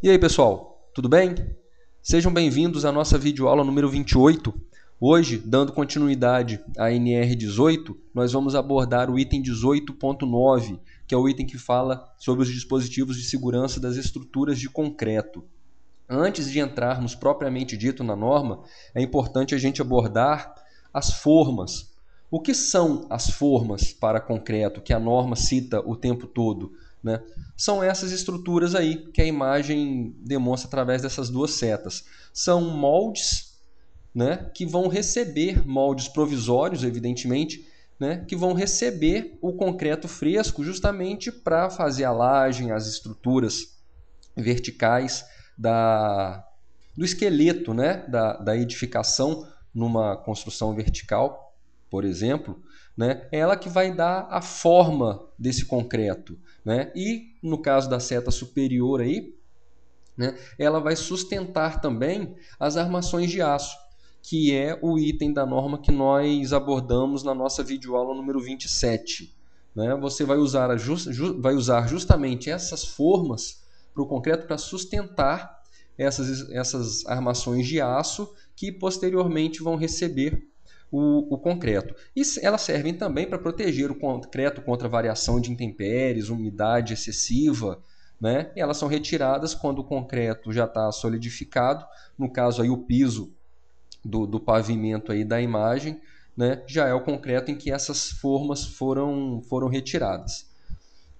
E aí, pessoal, tudo bem? Sejam bem-vindos à nossa videoaula número 28. Hoje, dando continuidade à NR18, nós vamos abordar o item 18.9, que é o item que fala sobre os dispositivos de segurança das estruturas de concreto. Antes de entrarmos propriamente dito na norma, é importante a gente abordar as formas. O que são as formas para concreto que a norma cita o tempo todo? Né? São essas estruturas aí que a imagem demonstra através dessas duas setas. São moldes, né, que vão receber moldes provisórios, evidentemente, né, que vão receber o concreto fresco justamente para fazer a lagem, as estruturas verticais do esqueleto, né, da edificação numa construção vertical, por exemplo, né, é ela que vai dar a forma desse concreto. Né? E no caso da seta superior aí, né, ela vai sustentar também as armações de aço, que é o item da norma que nós abordamos na nossa videoaula número 27. Né? Você vai usar justamente essas formas para o concreto para sustentar essas armações de aço que posteriormente vão receber o concreto. E elas servem também para proteger o concreto contra variação de intempéries, umidade excessiva, né? E elas são retiradas quando o concreto já está solidificado, no caso aí o piso do pavimento aí da imagem, né? Já é o concreto em que essas formas foram retiradas.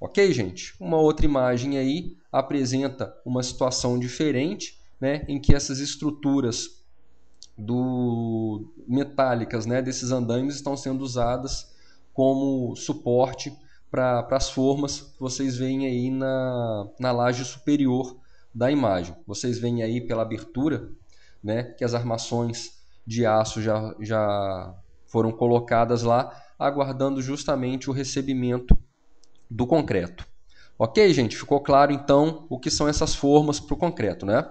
Ok, gente? Uma outra imagem aí apresenta uma situação diferente, né? Em que essas estruturas metálicas, né, desses andaimes estão sendo usadas como suporte para as formas que vocês veem aí na laje superior da imagem. Vocês veem aí pela abertura, né, que as armações de aço já foram colocadas lá, aguardando justamente o recebimento do concreto. Ok, gente? Ficou claro então o que são essas formas para o concreto, né?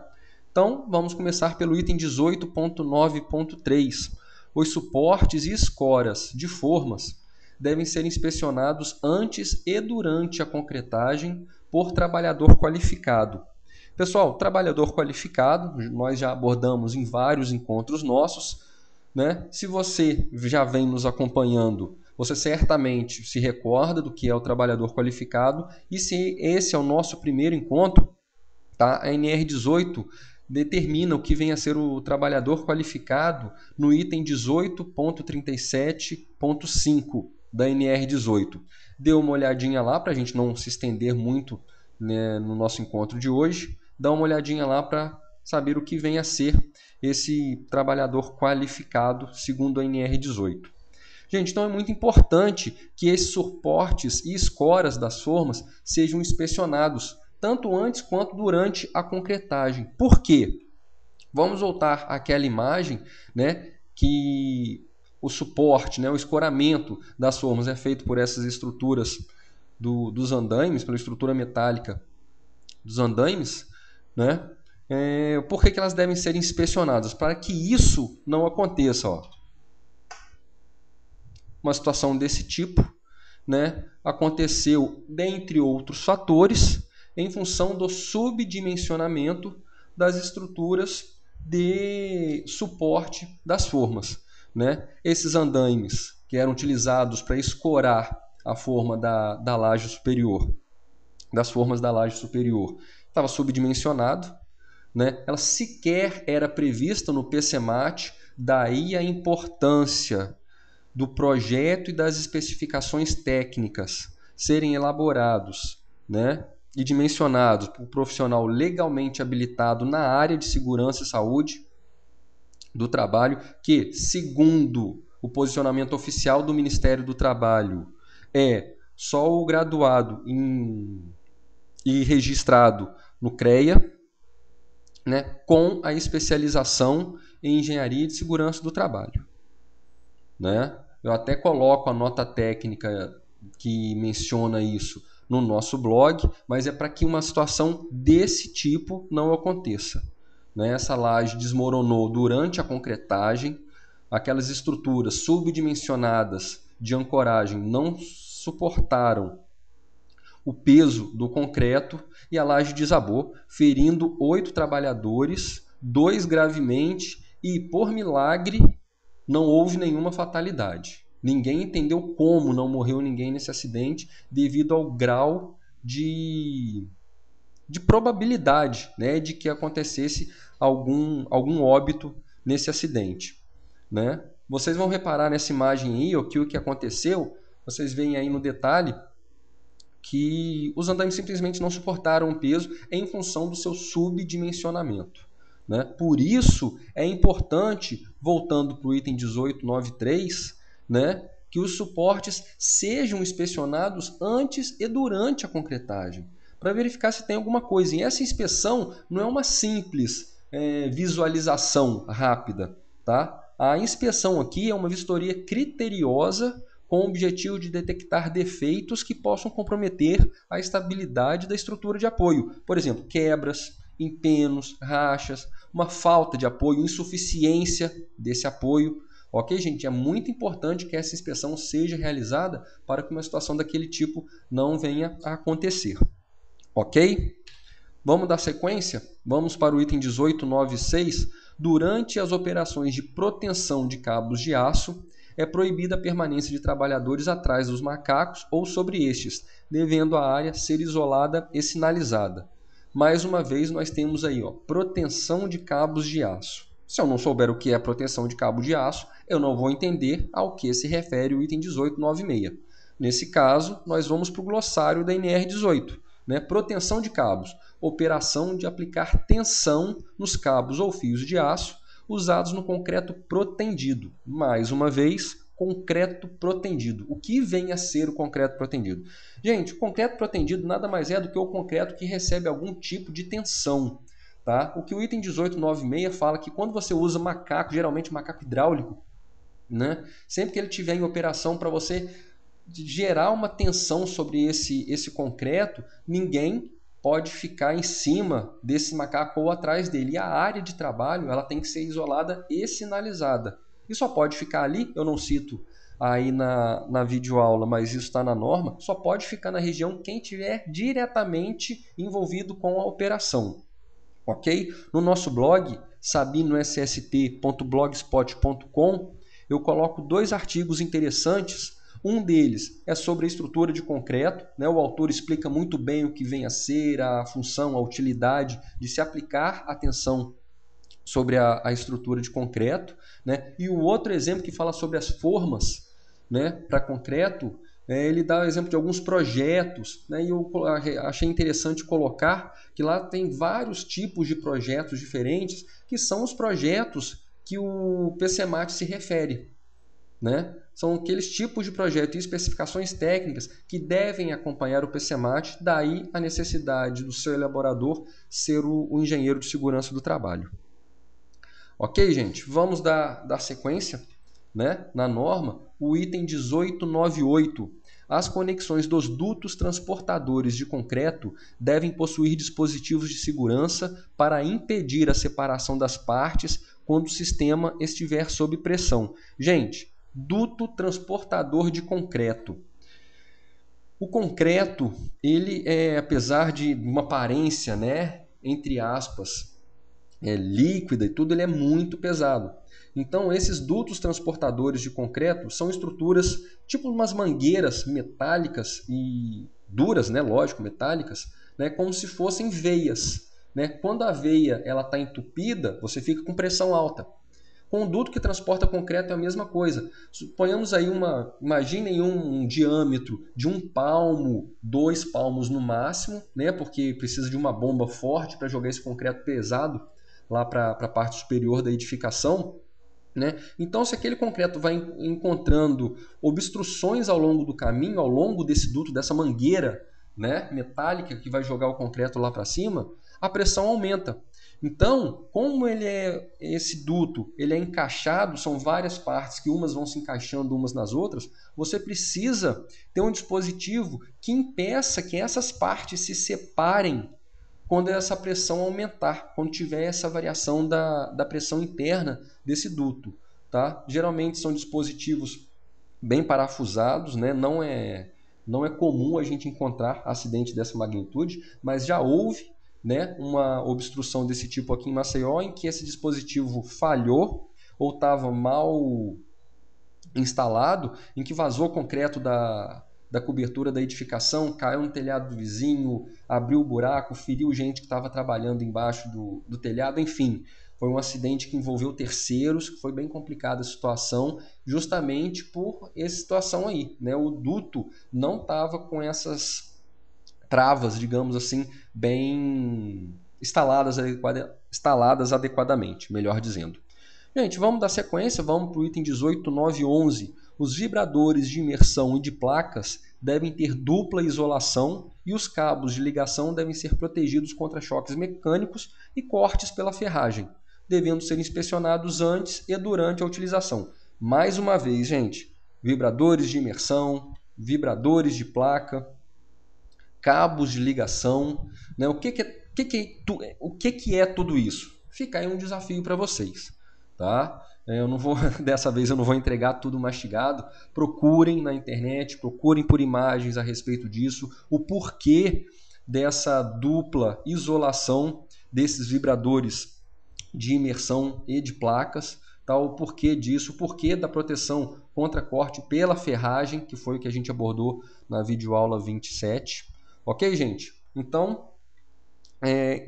Então, vamos começar pelo item 18.9.3. Os suportes e escoras de formas devem ser inspecionados antes e durante a concretagem por trabalhador qualificado. Pessoal, trabalhador qualificado, nós já abordamos em vários encontros nossos, né? Se você já vem nos acompanhando, você certamente se recorda do que é o trabalhador qualificado, e se esse é o nosso primeiro encontro, tá? A NR18 determina o que vem a ser o trabalhador qualificado no item 18.37.5 da NR18. Dê uma olhadinha lá para a gente não se estender muito, né, no nosso encontro de hoje. Dá uma olhadinha lá para saber o que vem a ser esse trabalhador qualificado segundo a NR18. Gente, então é muito importante que esses suportes e escoras das formas sejam inspecionados, tanto antes quanto durante a concretagem. Por quê? Vamos voltar àquela imagem, né, que o suporte, né, o escoramento das formas é feito por essas estruturas dos andaimes, pela estrutura metálica dos andaimes, né? Por que elas devem ser inspecionadas? Para que isso não aconteça. Ó. Uma situação desse tipo, né, aconteceu, dentre outros fatores, em função do subdimensionamento das estruturas de suporte das formas. Né? Esses andaimes que eram utilizados para escorar a forma da laje superior, das formas da laje superior, estava subdimensionado, né? Ela sequer era prevista no PCMAT, daí a importância do projeto e das especificações técnicas serem elaborados, né, e dimensionados por um profissional legalmente habilitado na área de segurança e saúde do trabalho, que, segundo o posicionamento oficial do Ministério do Trabalho, é só o graduado e registrado no CREA, né, com a especialização em engenharia de segurança do trabalho. Né? Eu até coloco a nota técnica que menciona isso no nosso blog, mas é para que uma situação desse tipo não aconteça. Né? Essa laje desmoronou durante a concretagem, aquelas estruturas subdimensionadas de ancoragem não suportaram o peso do concreto e a laje desabou, ferindo 8 trabalhadores, 2 gravemente e, por milagre, não houve nenhuma fatalidade. Ninguém entendeu como não morreu ninguém nesse acidente devido ao grau de probabilidade, né, de que acontecesse algum óbito nesse acidente, né? Vocês vão reparar nessa imagem aí o que aconteceu. Vocês veem aí no detalhe que os andaimes simplesmente não suportaram o peso em função do seu subdimensionamento, né? Por isso é importante, voltando para o item 18.9.3, né, que os suportes sejam inspecionados antes e durante a concretagem, para verificar se tem alguma coisa. E essa inspeção não é uma simples visualização rápida, tá? A inspeção aqui é uma vistoria criteriosa com o objetivo de detectar defeitos que possam comprometer a estabilidade da estrutura de apoio. Por exemplo, quebras, empenos, rachas, uma falta de apoio, insuficiência desse apoio. Ok, gente? É muito importante que essa inspeção seja realizada para que uma situação daquele tipo não venha a acontecer. Ok? Vamos dar sequência? Vamos para o item 18.9.6. Durante as operações de proteção de cabos de aço, é proibida a permanência de trabalhadores atrás dos macacos ou sobre estes, devendo a área ser isolada e sinalizada. Mais uma vez, nós temos aí, proteção de cabos de aço. Se eu não souber o que é proteção de cabo de aço, eu não vou entender ao que se refere o item 18.9.6. Nesse caso, nós vamos para o glossário da NR 18. Né? Proteção de cabos. Operação de aplicar tensão nos cabos ou fios de aço usados no concreto protendido. Mais uma vez, concreto protendido. O que vem a ser o concreto protendido? Gente, o concreto protendido nada mais é do que o concreto que recebe algum tipo de tensão. Tá? O que o item 18.9.6 fala que quando você usa macaco, geralmente macaco hidráulico, né? Sempre que ele estiver em operação para você gerar uma tensão sobre esse concreto, ninguém pode ficar em cima desse macaco ou atrás dele. E a área de trabalho ela tem que ser isolada e sinalizada. E só pode ficar ali, eu não cito aí na videoaula, mas isso está na norma, só pode ficar na região quem estiver diretamente envolvido com a operação. Ok? No nosso blog, sabinoSST.blogspot.com, eu coloco 2 artigos interessantes. Um deles é sobre a estrutura de concreto, né? O autor explica muito bem o que vem a ser, a função, a utilidade de se aplicar atenção sobre a estrutura de concreto, né? E o outro exemplo que fala sobre as formas, né, para concreto, ele dá o exemplo de alguns projetos, né? E eu achei interessante colocar que lá tem vários tipos de projetos diferentes, que são os projetos que o PCMAT se refere. Né? São aqueles tipos de projeto e especificações técnicas que devem acompanhar o PCMAT, daí a necessidade do seu elaborador ser o engenheiro de segurança do trabalho. Ok, gente? Vamos dar sequência, né? Na norma, o item 18.9.8. As conexões dos dutos transportadores de concreto devem possuir dispositivos de segurança para impedir a separação das partes quando o sistema estiver sob pressão. Gente, duto transportador de concreto. O concreto, ele é, apesar de uma aparência, né, entre aspas, líquida e tudo, ele é muito pesado. Então, esses dutos transportadores de concreto são estruturas tipo umas mangueiras metálicas e duras, né, lógico, metálicas, né, como se fossem veias. Né? Quando a veia está entupida, você fica com pressão alta. Com o duto que transporta concreto é a mesma coisa. Suponhamos aí imaginem um diâmetro de 1 palmo, 2 palmos no máximo, né? Porque precisa de uma bomba forte para jogar esse concreto pesado lá para a parte superior da edificação. Né? Então, se aquele concreto vai encontrando obstruções ao longo do caminho, ao longo desse duto, dessa mangueira, né, metálica que vai jogar o concreto lá para cima, a pressão aumenta. Então, como esse duto ele é encaixado, são várias partes que umas vão se encaixando umas nas outras, você precisa ter um dispositivo que impeça que essas partes se separem quando essa pressão aumentar, quando tiver essa variação da pressão interna desse duto. Tá? Geralmente são dispositivos bem parafusados, né? Não é Não é comum a gente encontrar acidente dessa magnitude, mas já houve, né, uma obstrução desse tipo aqui em Maceió, em que esse dispositivo falhou ou estava mal instalado, em que vazou concreto da cobertura da edificação, caiu no telhado do vizinho, abriu o buraco, feriu gente que estava trabalhando embaixo do telhado, enfim. Foi um acidente que envolveu terceiros, que foi bem complicada a situação, justamente por essa situação aí, né? O duto não estava com essas travas, digamos assim, bem instaladas adequadamente, melhor dizendo. Gente, vamos dar sequência, vamos para o item 18, 9 e 11. Os vibradores de imersão e de placas devem ter dupla isolação e os cabos de ligação devem ser protegidos contra choques mecânicos e cortes pela ferragem, devendo ser inspecionados antes e durante a utilização. Mais uma vez, gente, vibradores de imersão, vibradores de placa, cabos de ligação, né? O que é tudo isso? Fica aí um desafio para vocês. Tá? Eu não vou, dessa vez eu não vou entregar tudo mastigado. Procurem na internet, procurem por imagens a respeito disso, o porquê dessa dupla isolação desses vibradores de imersão e de placas, tá? O porquê disso, o porquê da proteção contra corte pela ferragem, que foi o que a gente abordou na videoaula 27. Ok, gente? Então,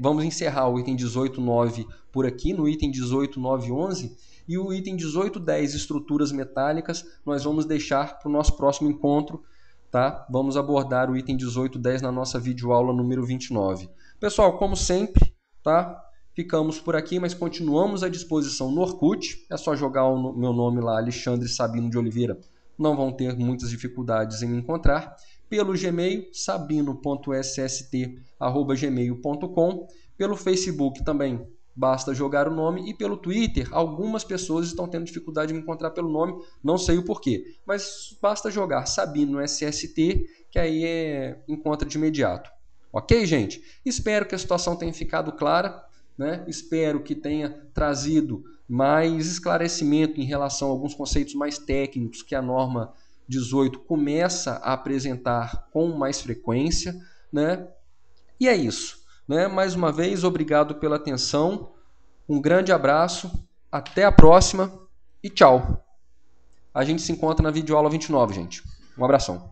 vamos encerrar o item 18.9 por aqui, no item 18.9.11, e o item 18.10, estruturas metálicas, nós vamos deixar para o nosso próximo encontro, tá? Vamos abordar o item 18.10 na nossa videoaula número 29. Pessoal, como sempre, tá? Ficamos por aqui, mas continuamos à disposição no Orkut, é só jogar o meu nome lá, Alexandre Sabino de Oliveira, não vão ter muitas dificuldades em me encontrar. Pelo Gmail, sabino.sst@gmail.com. Pelo Facebook também, basta jogar o nome. E pelo Twitter, algumas pessoas estão tendo dificuldade de me encontrar pelo nome, não sei o porquê. Mas basta jogar Sabino SST, que aí encontra de imediato. Ok, gente? Espero que a situação tenha ficado clara, né? Espero que tenha trazido mais esclarecimento em relação a alguns conceitos mais técnicos que a norma 18 começa a apresentar com mais frequência, né? E é isso, né? Mais uma vez, obrigado pela atenção, um grande abraço, até a próxima e tchau. A gente se encontra na videoaula 29, gente. Um abração.